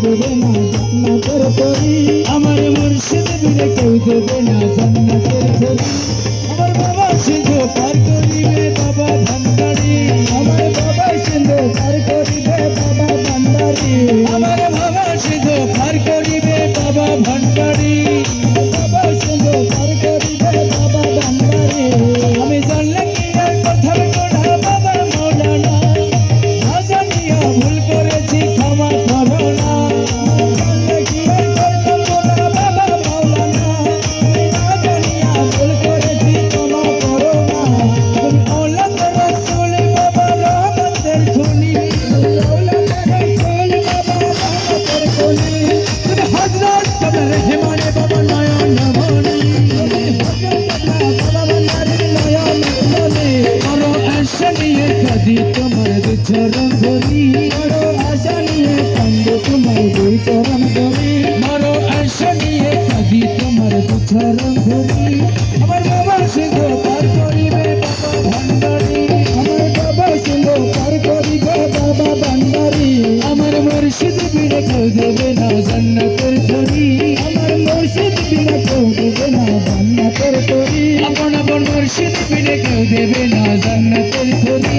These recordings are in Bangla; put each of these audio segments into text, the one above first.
দেবে না জান্নাতের তরি। আমার মুর্শিদ বিনে কেউ দেবে না জান্নাতের তরি। আমার বাবা সিন্ধু পার করিবে বাবা ভান্ডারি। আমার বাবা সিন্ধু পার করিবে বাবা ভান্ডারি। আমার বাবা সিন্ধু পার করিবে বাবা ভান্ডারি। বাবা সিন্ধু পার করিবে বাবা ভান্ডারি। আমি জানলে কি আর কথার গোড়া বাবা মৌলানা, না জানিয়া ভুল করেছি ক্ষমা করো না। জানলে কি আর করতাম গোনা বাবা মাওলানা, না জানিয়া ভুল করেছি ক্ষমা করো না। তুমি औलाद रसूल बाबा रहमतेर धनी। औलाদের রাসূল বাবা রহমতের খনি। তুমি হযরত কবর রহমানে বাবা নয়ন মনি। বাবা ভান্ডারি নয়ন মনি। বড় আশা নিয়ে কাঁদি তোমার দু চরণ ধরি। বড় আশা নিয়ে কান্দে তোমার দুই চরণ ধরি। বড় আশা নিয়ে কাঁদি তোমার দু চরণ ধরি। আমার বাবা সিন্ধু পার করিবে বাবা ভান্ডারি। আমার বাবা সিন্ধু পার করিবে বাবা ভান্ডারি। আমার মুর্শিদ বিনে কেউ দেবে না জান্নাতের তরি। আমার মুর্শিদ বিনা কেউ দেবে না জান্নাতের তরি। আপন আপন মুর্শিদ বিনে কেউ দেবে না জান্নাতের তরি।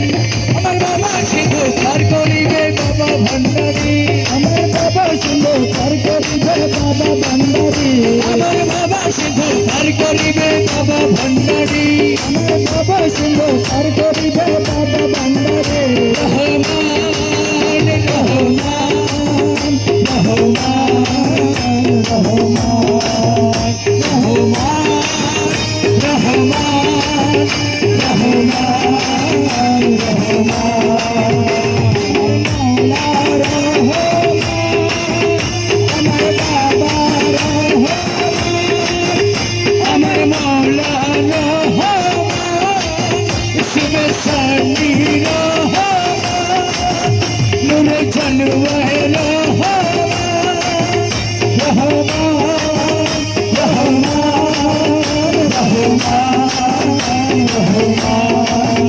আমার বাবা সিন্ধু পার করিবে বাবা ভান্ডারি। আমার বাবা সিন্ধু পার করিবে বাবা ভান্ডারি। আমার বাবা সিন্ধু পার করিবে বাবা ভান্ডারি। আমার বাবা সিন্ধু পার করিবে বাবা ভান্ডারি। রহমান রহমান রহমান রহমান রহমান রহমান আমার মাওলা রহমান, ইসমে সানি রহমান, নূরে জলওয়ায়ে রহমান, রহমান রহমান রহমান রহমান রহমান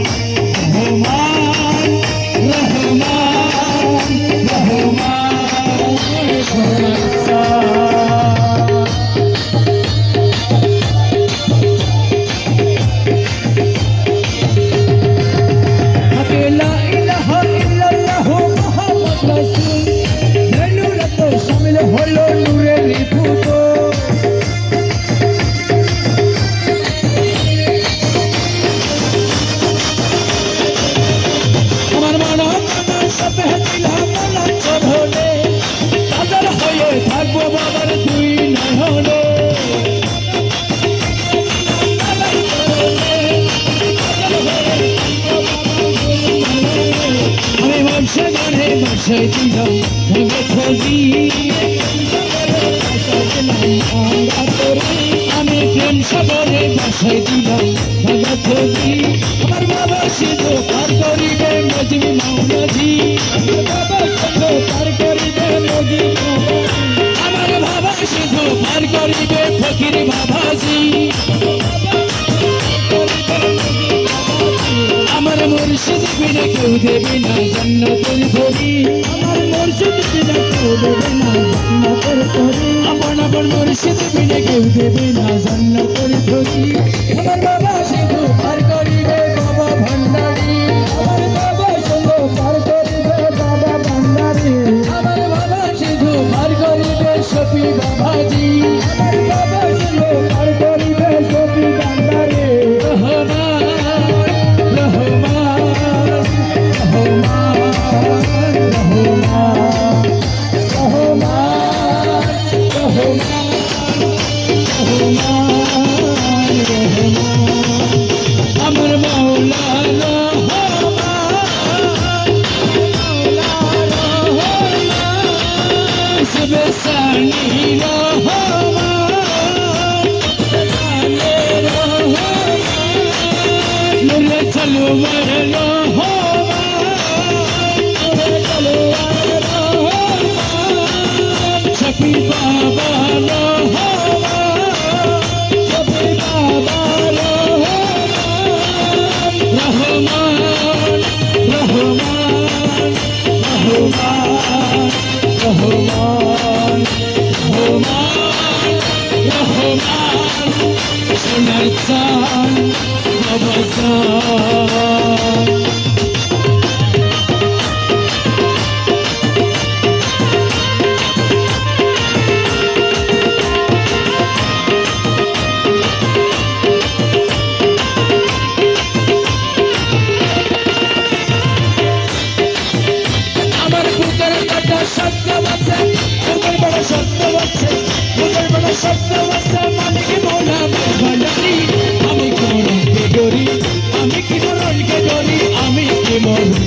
লা ইলাহা ইল্লাল্লাহু মুহাম্মাদুর রাসূল। নূরত শামিল হলো নূরের ফুটো। আমার মানব আমার সবে দিলাম মালা চরণে, তাজার হয়ে থাকবো বাবার দুই নয়নে। আমি ব্যবসা গানে বাসায় দিলাম ভাঙে ছবি। আমি প্রেম সাগরে বাসায় দিলাম ভাঙা ছবি। আমার বাবা সিন্ধু পার করিবে নজিব মাওলাজি। বাবা সিন্ধু পার করিবে নজিব মাওলাজি। আমার বাবা সিন্ধু পার করিবে ফকির বাবাজি। আমার মুর্শিদ বিনে কেউ দেবে না জান্নাতের তরি। আমার মুর্শিদ বিনা কেউ দেবে না জান্নাতের তরি। আপন আপন মুর্শিদ বিনে কেউ দেবে না জান্নাতের তরি। আমার বাবা সিন্ধু পার করিবে বাবা ভান্ডারি। আমার বাবা সিন্ধু পার করিবে বাবা ভান্ডারি। আমার বাবা সিন্ধু পার করিবে শফি বাবাজি। আমার বাবা সিন্ধু পার করিবে শফি ভান্ডারি। রহমান রহমান রহমান রহমান আমার মাওলা রহমান, সবে সানি রহমান, নূরে জলওয়ার রহমান, শফি বাবা রহমান, রহমান রহমান রহমান রহমান রহমান রহমান সোনার চান বাবা চান আমার বুকের কাটা শব্দ বাজে বুকের বড় শব্দ বাজে বুকের বড় শব্দ বাজে মালিক মোলা ভান্ডারি আমি কি মরণকে ডরি আমি কি মরণকে ডরি আমি কি মরণ